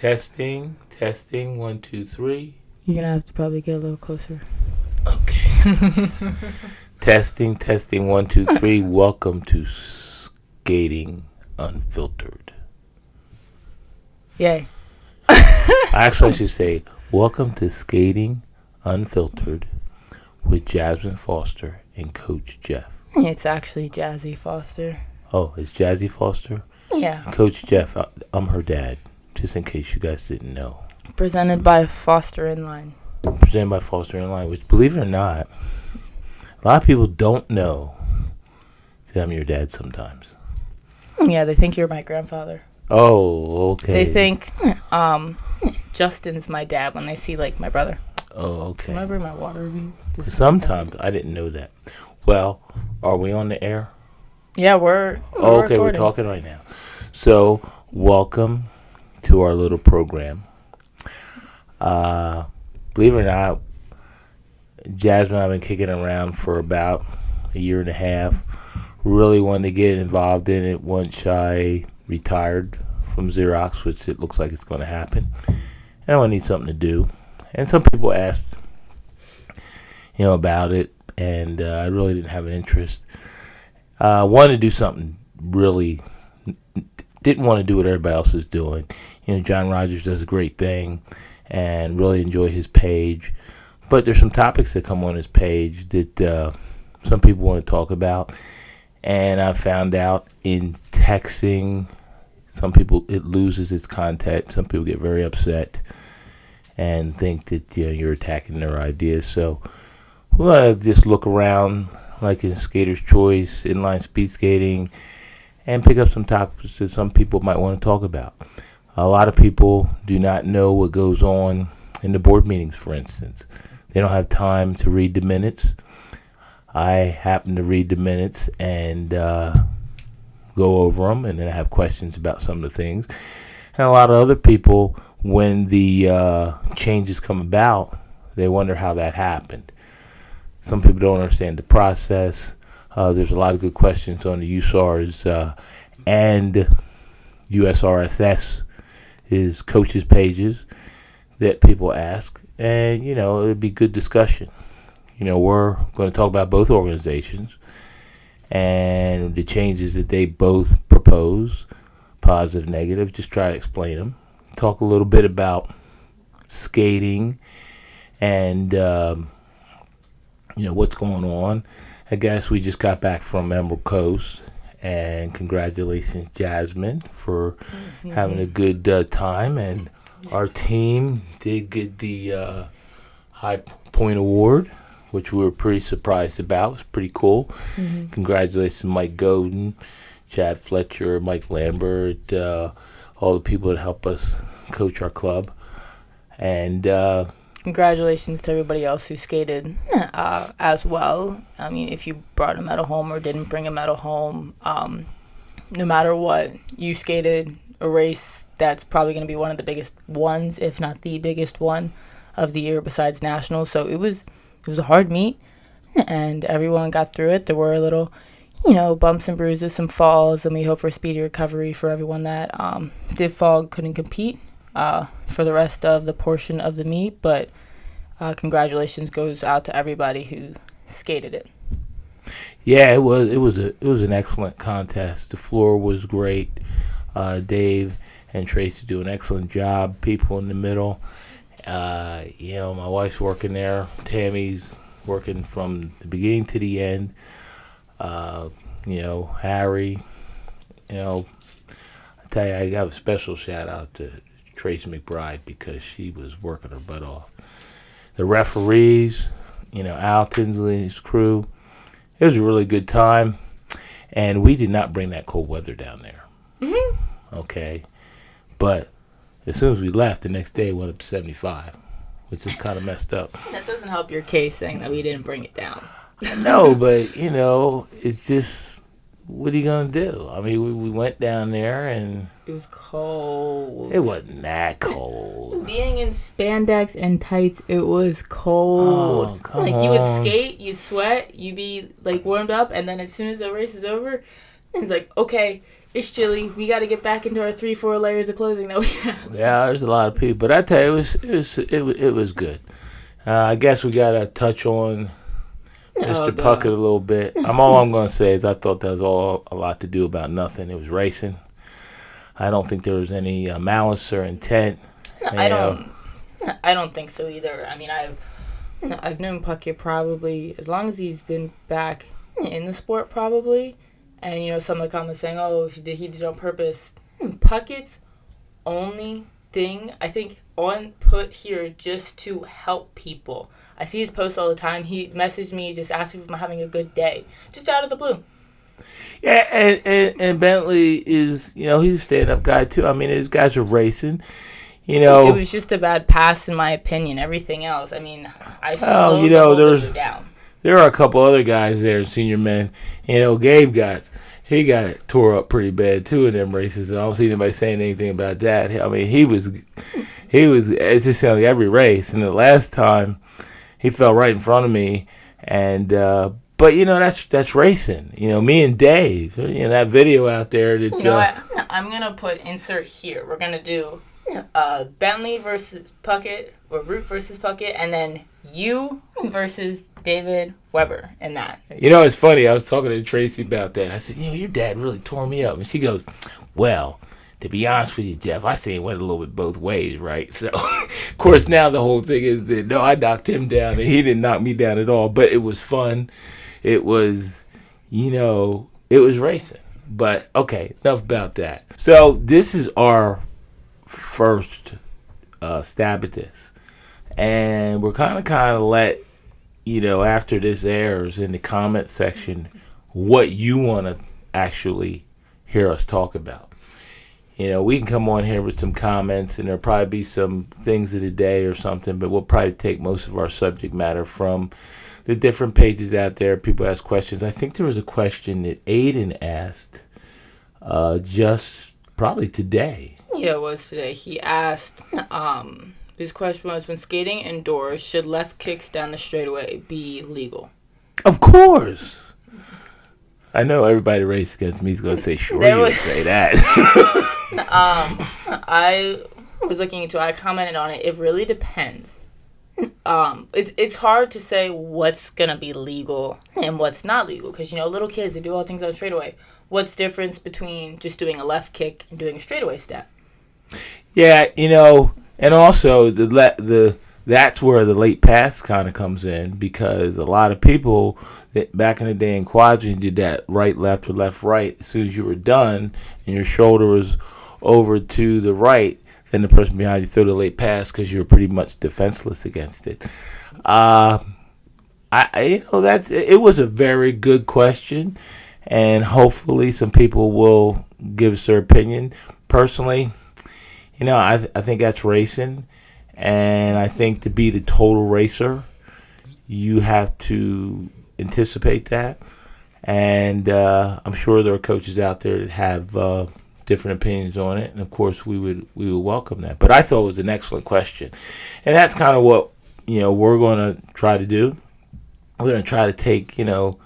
Testing, testing, 1, 2, 3. You're going to have to probably get a little closer. Okay. Testing, testing, 1, 2, 3. Welcome to Skating Unfiltered. Yay. Actually, I should say, welcome to Skating Unfiltered with Jasmine Foster and Coach Jeff. It's actually Jazzy Foster. Oh, it's Jazzy Foster? Yeah. Coach Jeff, I'm her dad, just in case you guys didn't know. Presented by Foster Inline. Presented by Foster Inline, which, believe it or not, a lot of people don't know that I'm your dad sometimes. Yeah, they think you're my grandfather. Oh, okay. They think Justin's my dad when they see, like, my brother. Oh, okay. Can I bring my water with you? Sometimes I didn't know that. Well, are we on the air? Yeah, we're okay, recording. We're talking right now. So, welcome to our little program. Believe it or not, Jasmine and I have been kicking around for about a year and a half. Really wanted to get involved in it once I retired from Xerox, which it looks like it's going to happen. And I need something to do. And some people asked, about it, and I really didn't have an interest. Wanted to do something really, didn't want to do what everybody else is doing. John Rogers does a great thing, and really enjoy his page. But there's some topics that come on his page that some people want to talk about. And I found out in texting, some people, it loses its content. Some people get very upset and think that you're attacking their ideas. So we'll just look around, like in Skater's Choice, inline speed skating, and pick up some topics that some people might want to talk about. A lot of people do not know what goes on in the board meetings, for instance. They don't have time to read the minutes. I happen to read the minutes and go over them, and then I have questions about some of the things. And a lot of other people, when the changes come about, they wonder how that happened. Some people don't understand the process. There's a lot of good questions on the USARS and USRSS is coaches' pages that people ask. And, it'd be good discussion. We're going to talk about both organizations and the changes that they both propose, positive, negative, just try to explain them. Talk a little bit about skating and, what's going on. I guess we just got back from Emerald Coast, and congratulations, Jasmine, for having a good time. And our team did get the High Point Award, which we were pretty surprised about. It was pretty cool. Mm-hmm. Congratulations, Mike Godin, Chad Fletcher, Mike Lambert, all the people that help us coach our club. And congratulations to everybody else who skated as well. I mean, if you brought a medal home or didn't bring a medal home, no matter what, you skated a race that's probably going to be one of the biggest ones, if not the biggest one of the year besides nationals. So it was a hard meet, and everyone got through it. There were a little, bumps and bruises, some falls, and we hope for a speedy recovery for everyone that did fall, couldn't compete for the rest of the portion of the meet. But congratulations goes out to everybody who skated it. Yeah, it was an excellent contest. The floor was great. Dave and Tracy do an excellent job. People in the middle. My wife's working there. Tammy's working from the beginning to the end. Harry, I tell you, I got a special shout out to Tracy McBride because she was working her butt off. The referees, Al Tinsley's crew, it was a really good time. And we did not bring that cold weather down there. Mm-hmm. Okay. But as soon as we left, the next day it went up to 75, which is kind of messed up. That doesn't help your case saying that we didn't bring it down. No, but, it's just, what are you going to do? I mean, we went down there and it was cold. It wasn't that cold. Being in spandex and tights, it was cold. Oh, come on. You would skate, you sweat, you'd be warmed up, and then as soon as the race is over, it's okay, It's chilly. We got to get back into our 3-4 layers of clothing that we have. Yeah, there's a lot of people, but I tell you, it was good. I guess we got to touch on Mr. Puckett a little bit. All I'm going to say is I thought that was all a lot to do about nothing. It was racing. I don't think there was any malice or intent. I don't think so either. I mean, I've known Puckett probably as long as he's been back in the sport, probably. And, you know, some of the comments saying, oh, he did it on purpose. Puckett's only thing, I think, on put here just to help people. I see his posts all the time. He messaged me just asking if I'm having a good day. Just out of the blue. Yeah, and Bentley is, you know, he's a stand-up guy, too. I mean, these guys are racing. You know, it was just a bad pass, in my opinion. Everything else, I mean, I slowed the down. There are a couple other guys there, senior men. You know, Gabe got it tore up pretty bad too in them races. I don't see anybody saying anything about that. I mean, he was. It's just like every race. And the last time, he fell right in front of me, and but you know that's racing. You know, me and Dave. You know that video out there. That, you know what? I'm gonna put insert here. We're gonna do Bentley versus Puckett, or Root versus Puckett, and then you versus David Weber in that. You know, it's funny. I was talking to Tracy about that. I said, you know, your dad really tore me up. And she goes, well, to be honest with you, Jeff, I say it went a little bit both ways, right? So, of course, now the whole thing is that, no, I knocked him down, and he didn't knock me down at all. But it was fun. It was, you know, it was racing. But, okay, enough about that. So, this is our first stab at this. And we're kind of let, you know, after this airs in the comment section, what you want to actually hear us talk about. You know, we can come on here with some comments, and there'll probably be some things of the day or something, but we'll probably take most of our subject matter from the different pages out there. People ask questions. I think there was a question that Aiden asked just probably today. Yeah, it was today. He asked, his question was, when skating indoors, should left kicks down the straightaway be legal? Of course. I know everybody that races against me is going to say, sure, you would say that. I was looking into it. I commented on it. It really depends. It's hard to say what's going to be legal and what's not legal. Because, you know, little kids, they do all things on straightaway. What's the difference between just doing a left kick and doing a straightaway step? Yeah, you know, and also that's where the late pass kind of comes in, because a lot of people that back in the day in quadrant did that right, left, or left, right. As soon as you were done and your shoulder was over to the right, then the person behind you threw the late pass because you were pretty much defenseless against it. It was a very good question, and hopefully some people will give us their opinion. Personally, you know, I think that's racing. And I think to be the total racer, you have to anticipate that. And I'm sure there are coaches out there that have different opinions on it. And, of course, we would welcome that. But I thought it was an excellent question. And that's kind of what, you know, we're going to try to do. We're going to try to take, you know,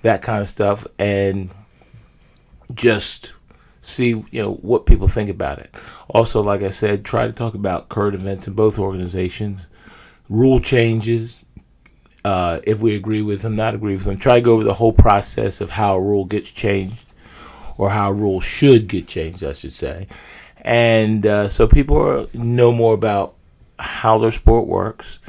that kind of stuff and just see, you know, what people think about it. Also, like I said, try to talk about current events in both organizations, rule changes, if we agree with them, not agree with them. Try to go over the whole process of how a rule gets changed, or how a rule should get changed, I should say. And so people know more about how their sport works.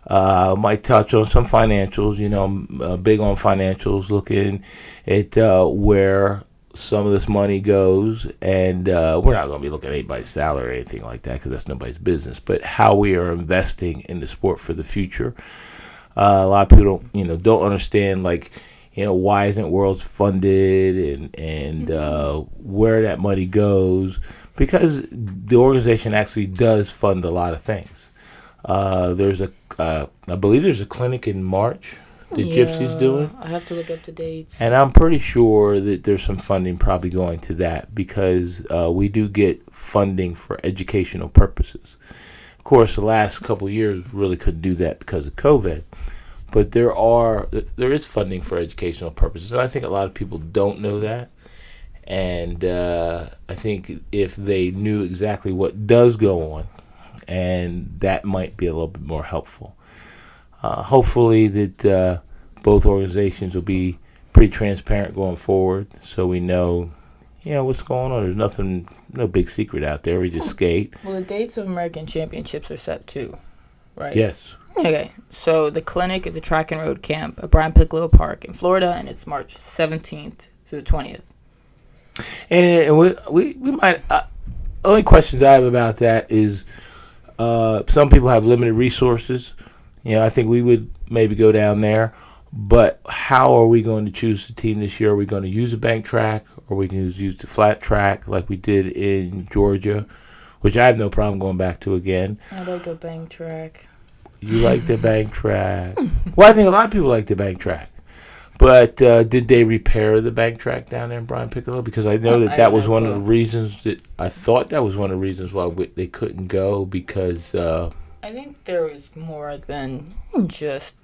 Might touch on some financials. You know, I'm big on financials, looking at where some of this money goes, and we're not going to be looking at anybody's salary or anything like that, because that's nobody's business, but how we are investing in the sport for the future. A lot of people don't understand, like, you know, why isn't Worlds funded, and where that money goes, because the organization actually does fund a lot of things. I believe there's a clinic in March that Gypsy's doing. I have to look up the dates. And I'm pretty sure that there's some funding probably going to that, because we do get funding for educational purposes. Of course, the last couple of years really couldn't do that because of COVID. But there is funding for educational purposes. And I think a lot of people don't know that. And I think if they knew exactly what does go on, and that might be a little bit more helpful. Hopefully that both organizations will be pretty transparent going forward, so we know, what's going on. There's nothing, no big secret out there. We just skate. Well, the dates of American Championships are set too, right? Yes. Okay, so the clinic is a track and road camp at Brian Piccolo Park in Florida, and it's March 17th to the 20th. And we might. Only questions I have about that is some people have limited resources. I think we would maybe go down there. But how are we going to choose the team this year? Are we going to use a bank track, or we can use the flat track like we did in Georgia, which I have no problem going back to again. I like a bank track. You like the bank track? Well, I think a lot of people like the bank track. But did they repair the bank track down there in Brian Piccolo? Because I know that was one of the reasons that I thought that was one of the reasons why they couldn't go, because I think there was more than just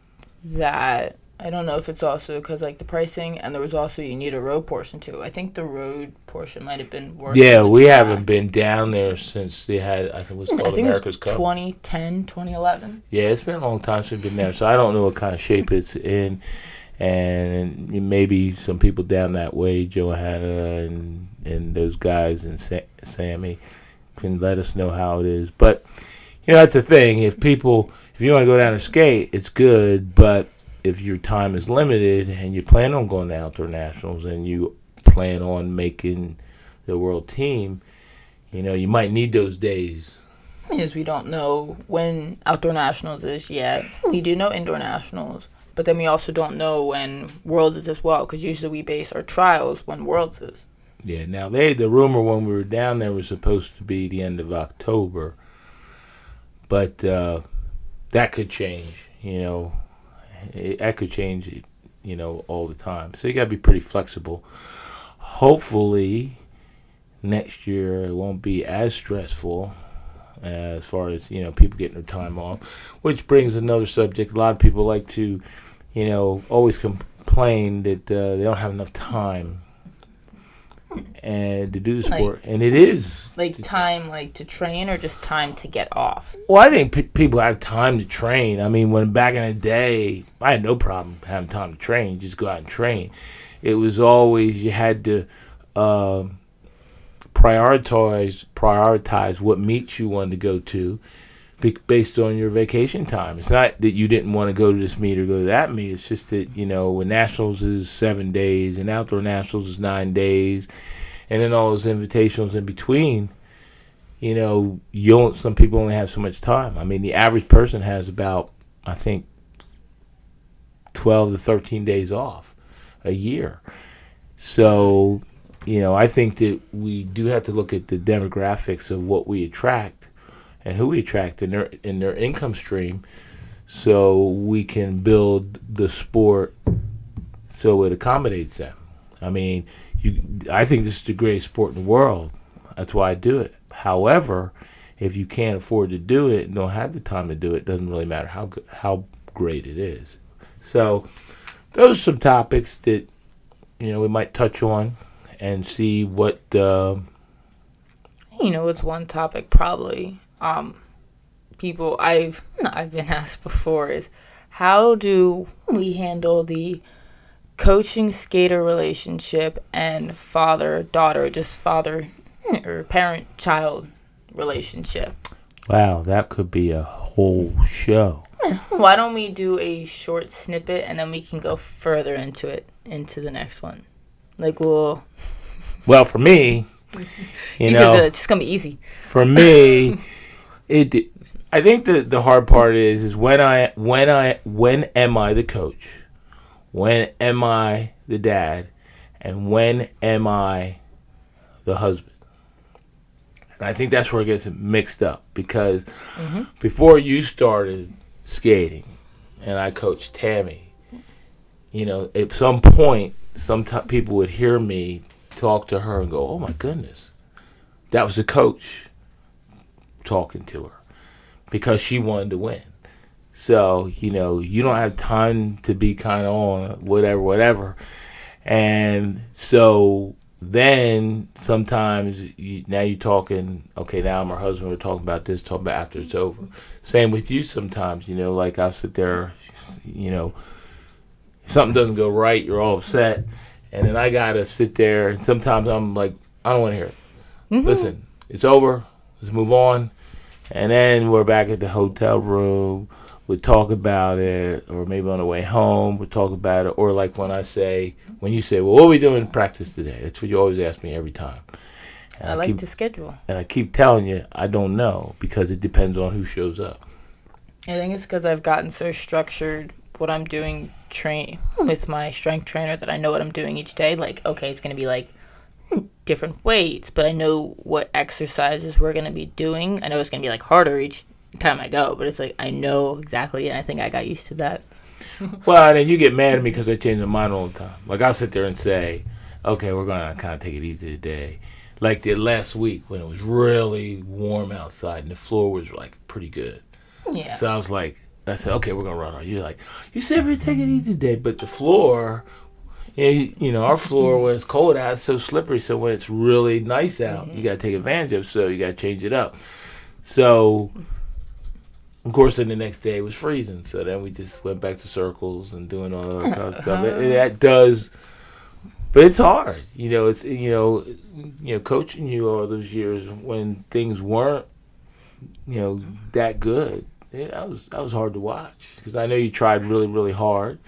that. I don't know if it's also because, the pricing, and there was also you need a road portion, too. I think the road portion might have been worse. Yeah, we haven't been down there since they had, I think it was called America's Cup. 2010, 2011. Yeah, it's been a long time since we've been there, so I don't know what kind of shape it's in. And maybe some people down that way, Johanna and those guys and Sammy, can let us know how it is. But, that's the thing. If you want to go down and skate, it's good, but if your time is limited and you plan on going to outdoor nationals and you plan on making the world team, you might need those days. Because we don't know when outdoor nationals is yet. We do know indoor nationals, but then we also don't know when Worlds is as well, because usually we base our trials when Worlds is. Yeah, now the rumor when we were down there was supposed to be the end of October, but that could change, That could change, all the time. So you got to be pretty flexible. Hopefully, next year it won't be as stressful as far as, people getting their time off, which brings another subject. A lot of people like to, always complain that they don't have enough time and to do the sport, and it is time to train, or just time to get off. Well, I think people have time to train. I mean, when back in the day, I had no problem having time to train. Just go out and train. It was always you had to prioritize what meets you wanted to go to, based on your vacation time. It's not that you didn't want to go to this meet or go to that meet. It's just that, when nationals is 7 days and outdoor nationals is 9 days, and then all those invitationals in between, some people only have so much time. I mean, the average person has about, I think, 12 to 13 days off a year. So, I think that we do have to look at the demographics of what we attract and who we attract in their income stream, so we can build the sport so it accommodates them. I mean, I think this is the greatest sport in the world. That's why I do it. However, if you can't afford to do it and don't have the time to do it, doesn't really matter how great it is. So those are some topics that we might touch on and see what. It's one topic probably. People I've been asked before is, how do we handle the coaching skater relationship and father-daughter, just father or parent-child relationship? Wow, that could be a whole show. Why don't we do a short snippet and then we can go further into the next one? Well, for me, it's just gonna be easy. For me, I think the hard part is when am I the coach? When am I the dad? And when am I the husband? And I think that's where it gets mixed up, because before you started skating and I coached Tammy, at some point, people would hear me talk to her and go, oh my goodness, that was the coach talking to her, because she wanted to win. So, you don't have time to be kind of on whatever. And so then sometimes now you're talking, okay, now I'm her husband, we're talking about this, talking about after it's over. Same with you sometimes, like I'll sit there, something doesn't go right, you're all upset, and then I gotta sit there, and sometimes I'm like, I don't want to hear it. Mm-hmm. Listen, it's over, let's move on, and then we're back at the hotel room, we'll talk about it, or maybe on the way home, we'll talk about it, or like when you say, well, what are we doing in practice today? That's what you always ask me every time. And I like to schedule. And I keep telling you, I don't know, because it depends on who shows up. I think it's because I've gotten so structured what I'm doing with my strength trainer that I know what I'm doing each day. Like, okay, it's going to be like different weights, but I know what exercises we're going to be doing. I know it's going to be like harder each time I go, but it's like I know exactly, and I think I got used to that. Well, and then you get mad at me because I change my mind all the time. Like, I'll sit there and say, okay, we're going to kind of take it easy today. Like the last week when it was really warm outside and the floor was like pretty good. Yeah. So I said, okay, we're going to run on. You're like, you said we're taking it easy today, but the floor, our floor when it's cold out, it's so slippery. So when it's really nice out, you got to take advantage of it. So you got to change it up. So, of course, then the next day it was freezing. So then we just went back to circles and doing all that kind of stuff. And that does, but it's hard. It's coaching you all those years when things weren't, that good. That was hard to watch because I know you tried really, really hard.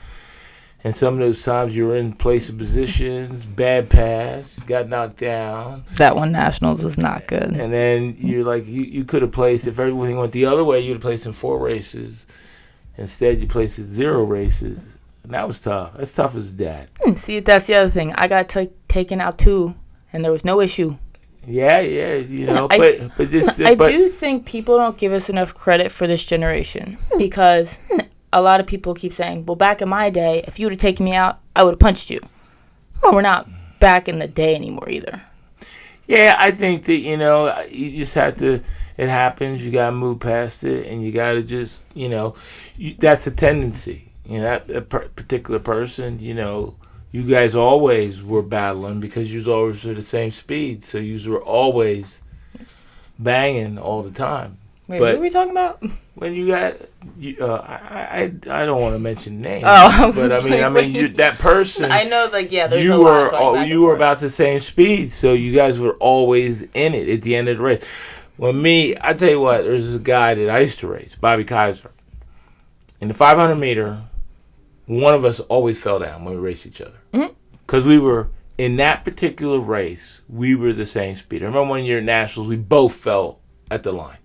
And some of those times you were in place of positions, bad pass, got knocked down. That one Nationals was not good. And then you're like, you could have placed, if everything went the other way, you'd have placed in 4 races. Instead, you placed in 0 races. And that was tough. That's tough as that. See, that's the other thing. I got taken out too, and there was no issue. Yeah, but this. I do think people don't give us enough credit for this generation because a lot of people keep saying, well, back in my day, if you would have taken me out, I would have punched you. Well, we're not back in the day anymore either. Yeah, I think that, you just have to, it happens, you got to move past it, and you got to just, that's a tendency. That particular person, you guys always were battling because you was always at the same speed, so you were always banging all the time. Wait, what were we talking about? When you got, I don't want to mention names. Oh, but I mean, that person. I know, there's you a lot going back you were about the same speed, so you guys were always in it at the end of the race. When I tell you what, there's a guy that I used to race, Bobby Kaiser. In the 500 meter, one of us always fell down when we raced each other, because we were in that particular race. We were the same speed. I remember one year at Nationals, we both fell at the line.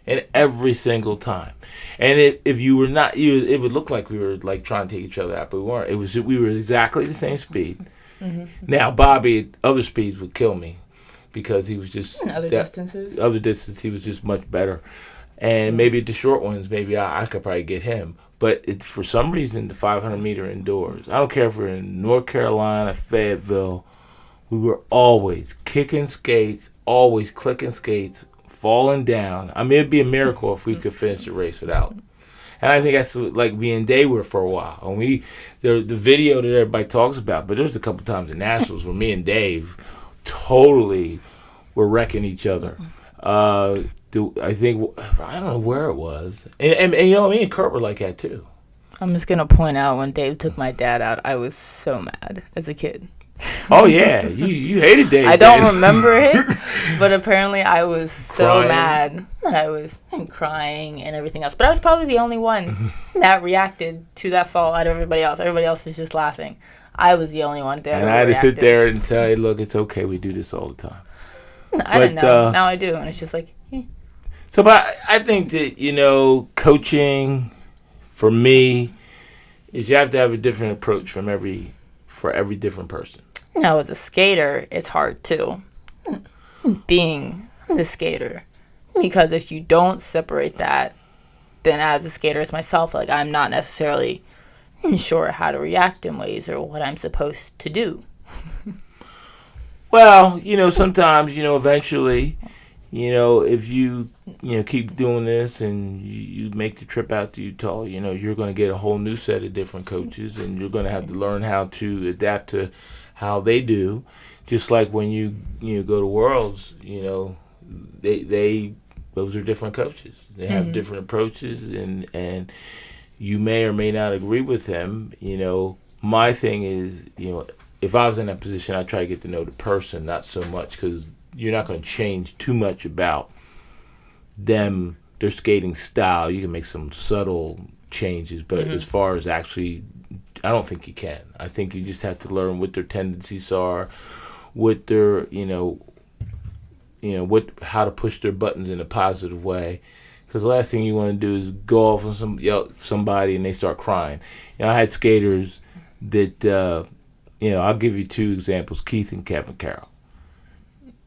And every single time, and if you were not, it would look like we were like trying to take each other out, but we weren't. We were exactly the same speed. Mm-hmm. Now Bobby, at other speeds would kill me because he was just distances. Other distance, he was just much better, and maybe at the short ones, maybe I could probably get him. But for some reason, the 500 meter indoors, I don't care if we're in North Carolina, Fayetteville, we were always kicking skates, always clicking skates. Falling down. I mean, it'd be a miracle if we could finish the race without. And I think that's like me and Dave were for a while. And the video that everybody talks about, but there's a couple times in Nationals where me and Dave totally were wrecking each other. I think, I don't know where it was. And me and Kurt were like that too. I'm just going to point out when Dave took my dad out, I was so mad as a kid. Oh yeah, you hated Dave. I don't remember it, but apparently I was so mad that I was crying and everything else. But I was probably the only one that reacted to that fall out of everybody else. Everybody else was just laughing. I was the only one that and I had to sit there and say, "Look, it's okay. We do this all the time." I didn't know. Now I do, and it's just like. So, but I think that coaching for me is you have to have a different approach for every different person. As a skater, it's hard too, being the skater, because if you don't separate that, then as a skater, as myself, I'm not necessarily sure how to react in ways or what I'm supposed to do. Well, sometimes, eventually, if you, keep doing this and you make the trip out to Utah, you're going to get a whole new set of different coaches, and you're going to have to learn how to adapt to how they do. Just like when you go to Worlds, they those are different coaches. They have different approaches, and you may or may not agree with them. My thing is, if I was in that position, I'd try to get to know the person, not so much, because you're not going to change too much about them, their skating style. You can make some subtle changes, but as far as actually, I don't think you can. I think you just have to learn what their tendencies are, what their, how to push their buttons in a positive way. Because the last thing you want to do is go off on somebody and they start crying. I had skaters that, I'll give you two examples, Keith and Kevin Carroll.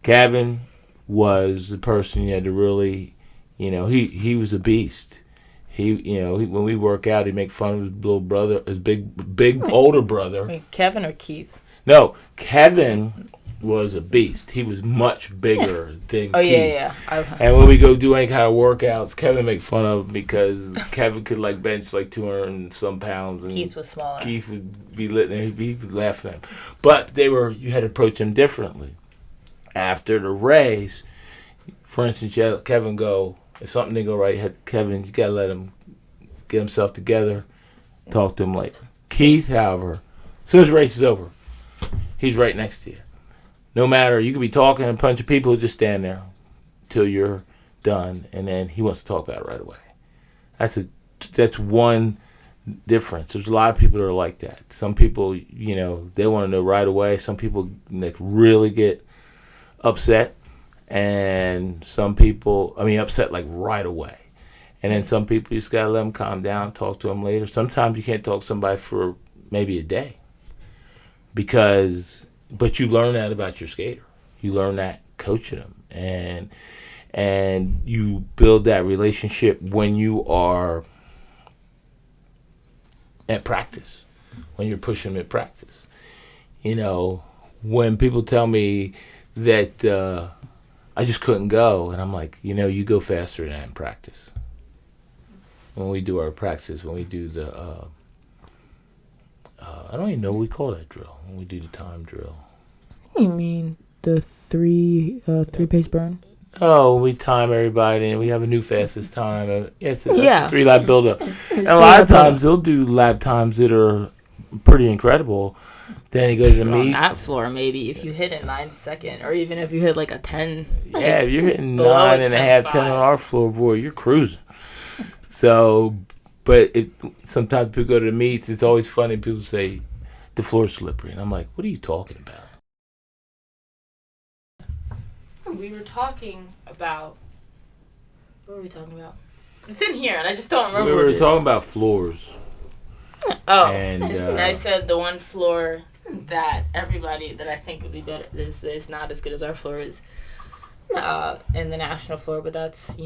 Kevin was the person you had to really, he was a beast. When we work out, he'd make fun of his little brother, his big older brother. Wait, Kevin or Keith? No, Kevin was a beast. He was much bigger than Keith. Yeah. And when we go do any kind of workouts, Kevin make fun of him because Kevin could bench 200 and some pounds, and Keith was smaller. Keith would be lit and he'd be laughing at him. But you had to approach him differently. After the race, for instance, you had Kevin go, if something didn't go right, you got to let him get himself together, talk to him later. Keith, however, as soon as the race is over, he's right next to you. No matter, you could be talking and a bunch of people just stand there till you're done, and then he wants to talk about it right away. That's one difference. There's a lot of people that are like that. Some people, they want to know right away. Some people really get upset, and some people, upset right away. And then some people, you just got to let them calm down, talk to them later. Sometimes you can't talk to somebody for maybe a day. But you learn that about your skater. You learn that coaching them. And you build that relationship when you are at practice, when you're pushing them at practice. When people tell me that I just couldn't go, and I'm like, you go faster than that in practice. When we do our practice, when we do the, I don't even know what we call that drill, when we do the time drill. You mean the three-pace burn? Oh, we time everybody, and we have a new fastest time. It's a 3 lap build-up. And a lot of times, they'll do lap times that are pretty incredible. Then he goes to meet. On that floor, maybe, if you hit a 9 second, or even if you hit a 10. Yeah, if you're hitting 9.5, 10 on our floor, boy, you're cruising. So, but sometimes people go to the meets, it's always funny, people say, the floor's slippery. And I'm like, what are you talking about? We were talking about... What were we talking about? It's in here, and I just don't remember. We were talking about floors. Oh, and I said the one floor that everybody that I think would be better is not as good as our floor is in the national floor, but that's,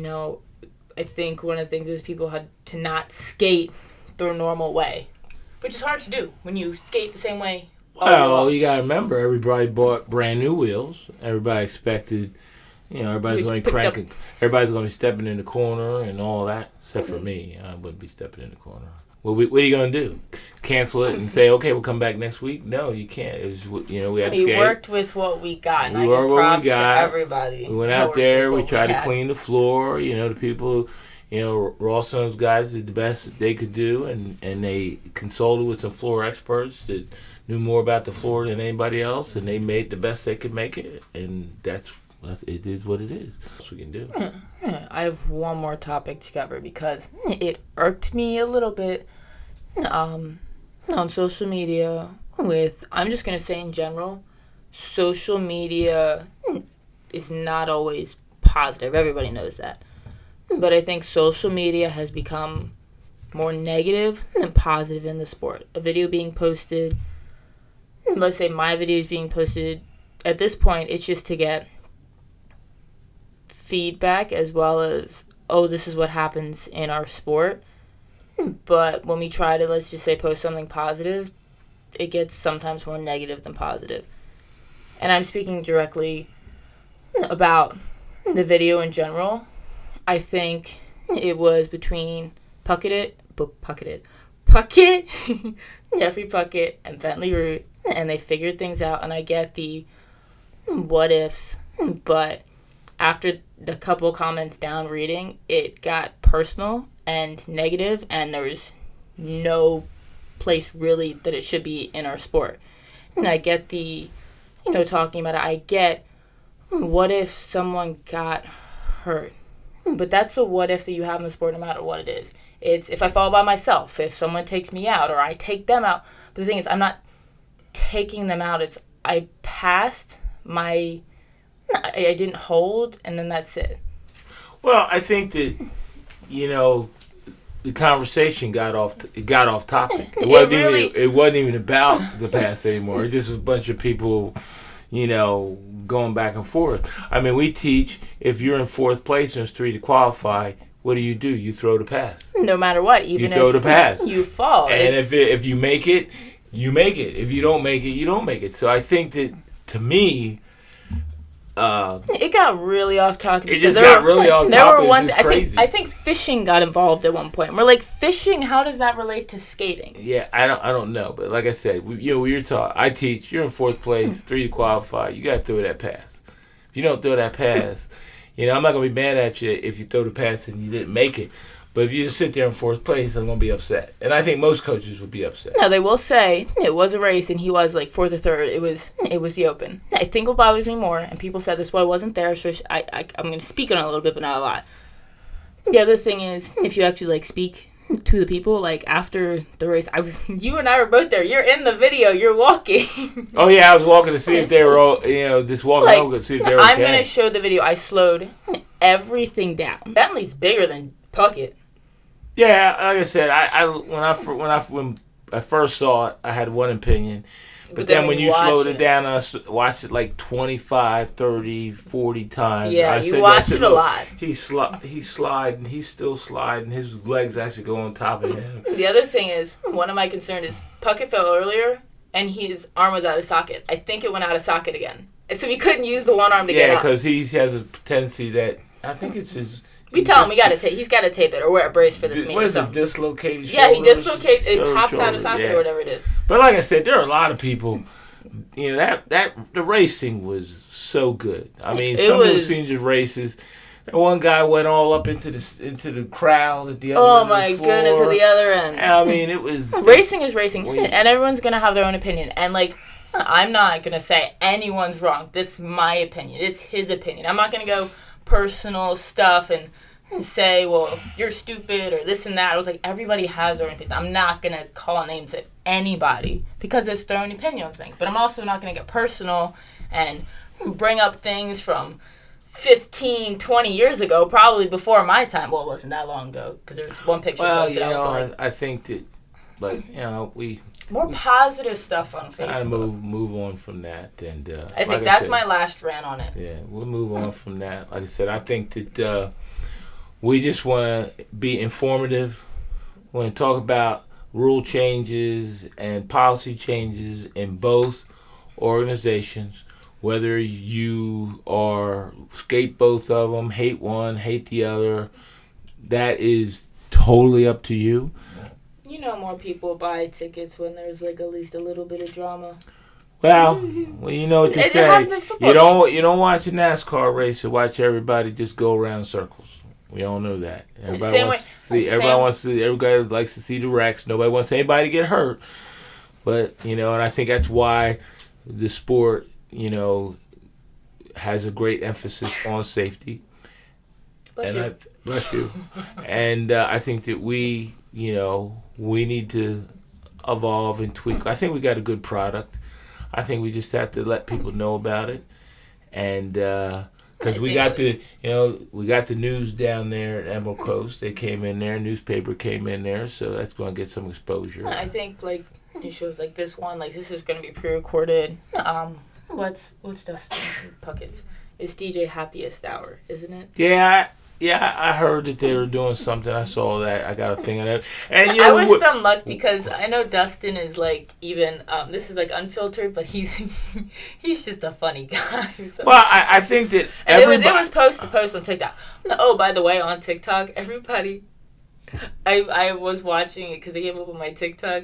I think one of the things is people had to not skate their normal way, which is hard to do when you skate the same way. Well, you got to remember, everybody bought brand new wheels. Everybody expected, everybody's going to crank. Everybody's going to be stepping in the corner and all that, except for me. I wouldn't be stepping in the corner. Well, what are you going to do? Cancel it and say, okay, we'll come back next week? No, you can't. It was, we had to skate. We worked with what we got, and I give props to everybody. We went out there. We tried to clean the floor. The people, Ross and those guys did the best that they could do, and they consulted with some floor experts that knew more about the floor than anybody else, and they made the best they could make it, and it is what it is. That's what we can do. I have one more topic to cover because it irked me a little bit on social media I'm just going to say in general, social media is not always positive. Everybody knows that. But I think social media has become more negative than positive in the sport. A video being posted, let's say my video is being posted, at this point it's just to get feedback as well as, this is what happens in our sport. But when we try to, let's just say, post something positive, it gets sometimes more negative than positive. And I'm speaking directly about the video in general. I think it was between Puckett, Jeffrey Puckett, and Bentley Root and they figured things out, and I get the what ifs, but after the couple comments down reading, it got personal and negative, and there was no place really that it should be in our sport. And I get the, talking about it, I get what if someone got hurt. But that's a what if that you have in the sport no matter what it is. It's if I fall by myself, if someone takes me out, or I take them out. But the thing is, I'm not taking them out. It's I passed my, I didn't hold, and then that's it. Well, I think that, the conversation got off topic. It wasn't even about the past anymore. It just was a bunch of people, going back and forth. I mean, we teach if you're in fourth place and there's 3 to qualify, what do? You throw the pass. No matter what, even you throw the pass. You fall. And if you make it, you make it. If you don't make it, you don't make it. So I think that, to me, it got really off topic. It just got really off topic. It's crazy. I think fishing got involved at one point. We're like, fishing, how does that relate to skating? Yeah, I don't know, but like I said, we were taught. I teach. You're in fourth place, 3 to qualify. You got to throw that pass. If you don't throw that pass, I'm not gonna be mad at you if you throw the pass and you didn't make it. But if you just sit there in fourth place, I'm going to be upset. And I think most coaches would be upset. No, they will say it was a race and he was like fourth or third. It was the open. I think what bothers me more, and people said this, well, I wasn't there, so I'm going to speak on it a little bit, but not a lot. The other thing is, if you actually speak to the people, after the race, you and I were both there. You're in the video. You're walking. Oh, yeah, I was walking to see if they were all, just walking over to see if they were okay. I'm going to show the video. I slowed everything down. Bentley's bigger than Puckett. Yeah, like I said, when I first saw it, I had one opinion. But then when you slowed it down, I watched it 25, 30, 40 times. Yeah, you watched it a lot. He's sliding. He's still sliding. His legs actually go on top of him. The other thing is, one of my concerns is Puckett fell earlier, and his arm was out of socket. I think it went out of socket again. And so he couldn't use the one arm to get up. Yeah, because he has a tendency that, I think it's his... We tell him he's got to tape it or wear a brace for this meeting. What is it, dislocated shoulder? Yeah, he dislocates, it pops out of socket or whatever it is. But like I said, there are a lot of people, that the racing was so good. I mean, some of those seniors races, one guy went all up into the crowd at the other end of the floor. Goodness, at the other end. I mean, it was... Racing is racing, and everyone's going to have their own opinion. And, I'm not going to say anyone's wrong. That's my opinion. It's his opinion. I'm not going to go personal stuff and say, well, you're stupid or this and that. I was like, everybody has their own opinions. I'm not going to call names at anybody because it's their own opinion on things. But I'm also not going to get personal and bring up things from 15, 20 years ago, probably before my time. Well, it wasn't that long ago because there was one picture posted. I think that, we... More positive stuff on Facebook. I move on from that, and I think that's my last rant on it. Yeah, we'll move on from that. Like I said, I think that we just want to be informative. We want to talk about rule changes and policy changes in both organizations. Whether you skate both of them, hate one, hate the other, that is totally up to you. More people buy tickets when there's at least a little bit of drama. Well, you know what they say. You don't watch a NASCAR race and watch everybody just go around in circles. We all know that. Everybody likes to see the wrecks. Nobody wants anybody to get hurt. But and I think that's why the sport has a great emphasis on safety. Bless you. And I think that we need to evolve and tweak. I think we got a good product. I think we just have to let people know about it. And because we got the news down there at Emerald Coast. They came in there, newspaper came in there, so that's going to get some exposure. I think in shows like this one, this is going to be pre-recorded. What's Dustin Puckett's? It's DJ Happiest Hour, isn't it? Yeah, I heard that they were doing something. I saw that. I got a thing on that. And I wish them luck because I know Dustin is even this is Unfiltered, but he's just a funny guy. So. Well, I think that it was post to post on TikTok. Oh, by the way, on TikTok, everybody I was watching it because it came up on my TikTok.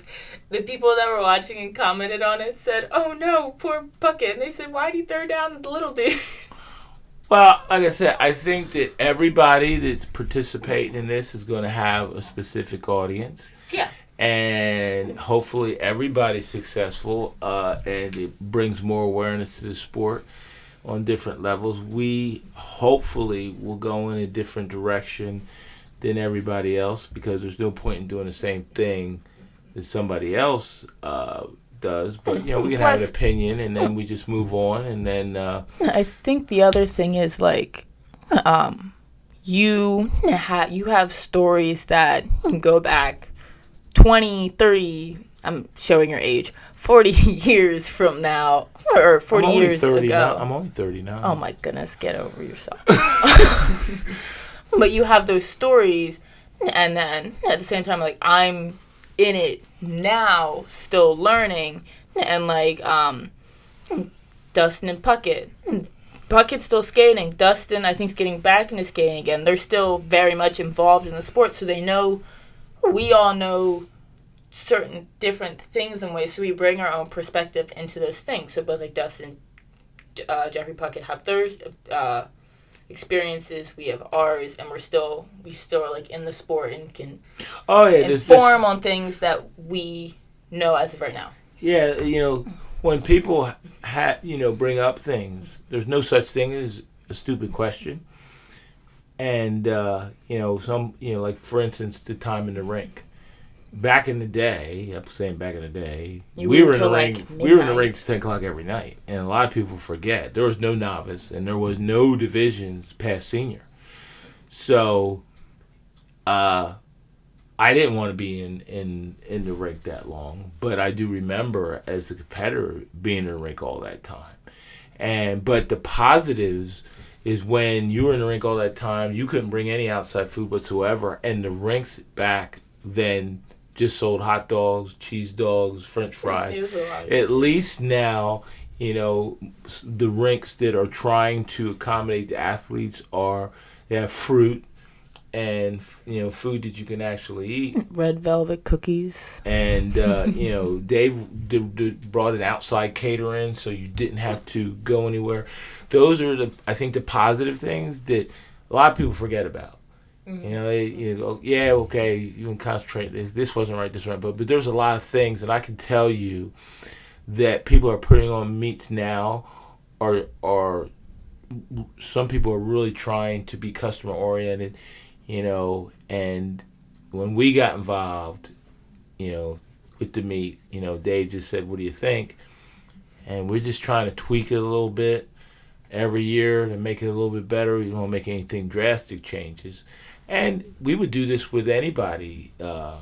The people that were watching and commented on it said, "Oh no, poor Bucket." And they said, "Why'd he throw down the little dude?" Well, like I said, I think that everybody that's participating in this is going to have a specific audience. Yeah. And hopefully everybody's successful, and it brings more awareness to the sport on different levels. We hopefully will go in a different direction than everybody else, because there's no point in doing the same thing that somebody else does. But we can have an opinion, and then we just move on, and then I think the other thing is like you have stories that go back 20, 30, I'm showing your age, 40 years from now, or 40 years ago. Now. I'm only 30 now. Oh my goodness, get over yourself. But you have those stories, and then at the same time, like, I'm in it now, still learning, and like Dustin and Puckett. Puckett's still skating. Dustin, I think, is getting back into skating again. They're still very much involved in the sport, so they know. We all know certain different things and ways, so we bring our own perspective into those things. So both like Dustin, Jeffrey Puckett have theirs experiences, we have ours, and we still are like in the sport and can inform on things that we know as of right now. Yeah, when people bring up things, there's no such thing as a stupid question. And like for instance, the time in the rink. Back in the day, I'm saying back in the day, we were in the rink. We were in the rink till 10 o'clock every night, and a lot of people forget there was no novice and there was no divisions past senior. So, I didn't want to be in the rink that long, but I do remember as a competitor being in the rink all that time. But the positives is when you were in the rink all that time, you couldn't bring any outside food whatsoever, and the rinks back then just sold hot dogs, cheese dogs, French fries. At least now, the rinks that are trying to accommodate the athletes they have fruit and food that you can actually eat. Red velvet cookies. And they've brought an outside catering, so you didn't have to go anywhere. Those are I think the positive things that a lot of people forget about. Mm-hmm. Okay, you can concentrate. This wasn't right, this right, but there's a lot of things that I can tell you that people are putting on meets now, or some people are really trying to be customer oriented, and when we got involved, with the meet, Dave just said, "What do you think?" And we're just trying to tweak it a little bit every year to make it a little bit better. We don't make anything drastic changes. And we would do this with anybody, putting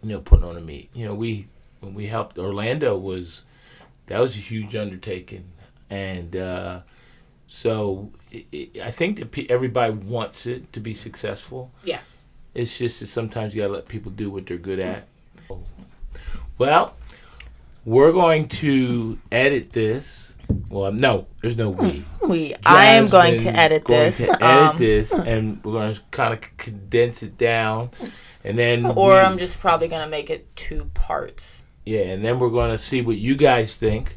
on a meet. When we helped Orlando, that was a huge undertaking. And so I think that everybody wants it to be successful. Yeah. It's just that sometimes you got to let people do what they're good at. Well, we're going to edit this. Well, no, there's no we. I am going to edit this. And we're going to kind of condense it down, and then I'm just probably going to make it 2 parts. Yeah, and then we're going to see what you guys think,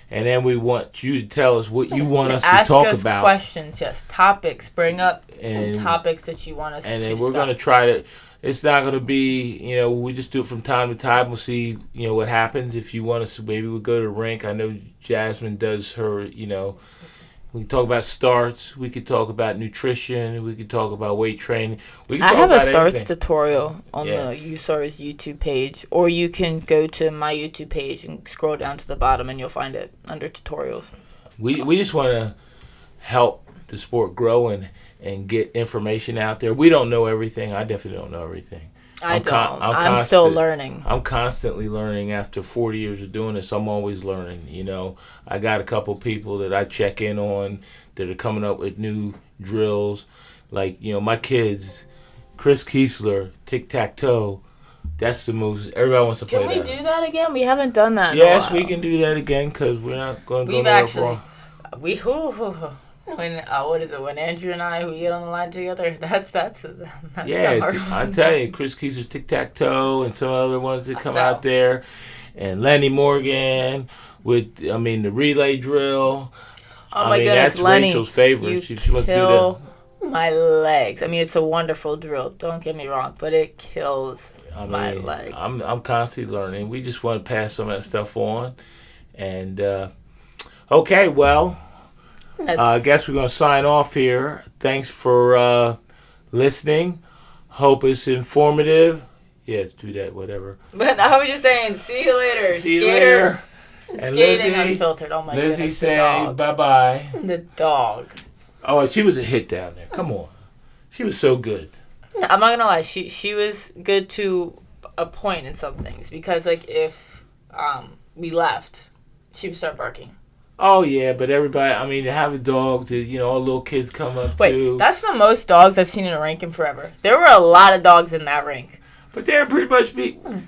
and then we want you to tell us what you want us to talk about. Ask us questions, yes, topics. Bring up topics that you want us to discuss. And then we're going to try to. It's not going to be, we just do it from time to time. We'll see, what happens. If you want us to, maybe we'll go to the rink. I know Jasmine does her, we can talk about starts. We could talk about nutrition. We could talk about weight training. I have a starts tutorial on the USARS YouTube page, or you can go to my YouTube page and scroll down to the bottom and you'll find it under tutorials. We just want to help the sport grow and get information out there. We don't know everything. I definitely don't know everything. I'm still learning. I'm constantly learning. After 40 years of doing this, I'm always learning. I got a couple people that I check in on that are coming up with new drills. Like, my kids, Chris Kiesler, tic-tac-toe, that's the most, everybody wants to play that. Can we do that again? We haven't done that Yes, we can do that again because we're not going to go there for. When what is it? When Andrew and I we get on the line together, that's Yeah, a hard I one. tell you, Chris Kieser's Tic Tac Toe and some other ones that I come fell. out there, and Lenny Morgan with the relay drill. Oh I my mean, goodness, that's Rachel's Lenny, favorite. you She must do the. kill my legs. I mean, it's a wonderful drill. Don't get me wrong, but it kills I my mean, legs. I'm constantly learning. We just want to pass some of that stuff on, and okay, well, I That's. guess we're gonna sign off here. Thanks for listening. Hope it's informative. Yes, do that. Whatever. But I was just saying, see you later, See you skater. later. And Skating Lizzie, unfiltered. Oh my Lizzie goodness, the saying dog. bye bye. The dog. Oh, she was a hit down there. Come on, she was so good. I'm not gonna lie. She was good to a point in some things because like if we left, she would start barking. Oh yeah, but everybody. I mean, to have a dog, all little kids come up Wait, to. that's the most dogs I've seen in a rink in forever. There were a lot of dogs in that rink. But they're pretty much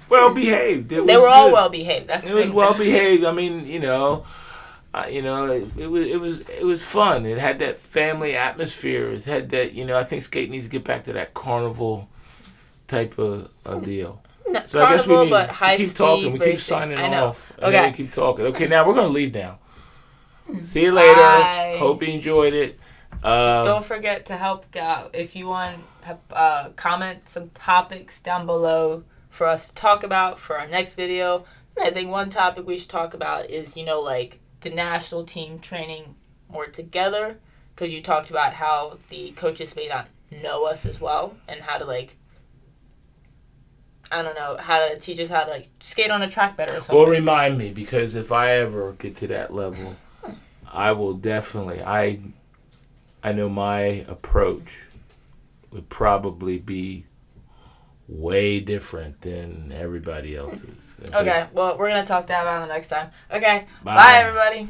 well behaved. They were all well behaved. That's It the was thing. well behaved. I mean, it was fun. It had that family atmosphere. It had that. I think skate needs to get back to that carnival type of deal. No, So I guess we carnival, need but to high keep speed talking. We keep racing. signing I know. off. And then Okay. we keep talking. Okay, now we're gonna leave now. See you later. Bye. Hope you enjoyed it. Don't forget to help out if you want. Comment some topics down below for us to talk about for our next video. I think one topic we should talk about is like the national team training more together because you talked about how the coaches may not know us as well and how to I don't know, how to teach us how to skate on a track better or something. Well, remind me, because if I ever get to that level, I will definitely. I know my approach would probably be way different than everybody else's. Okay, well, we're going to talk to that about it next time. Okay, Bye. bye everybody.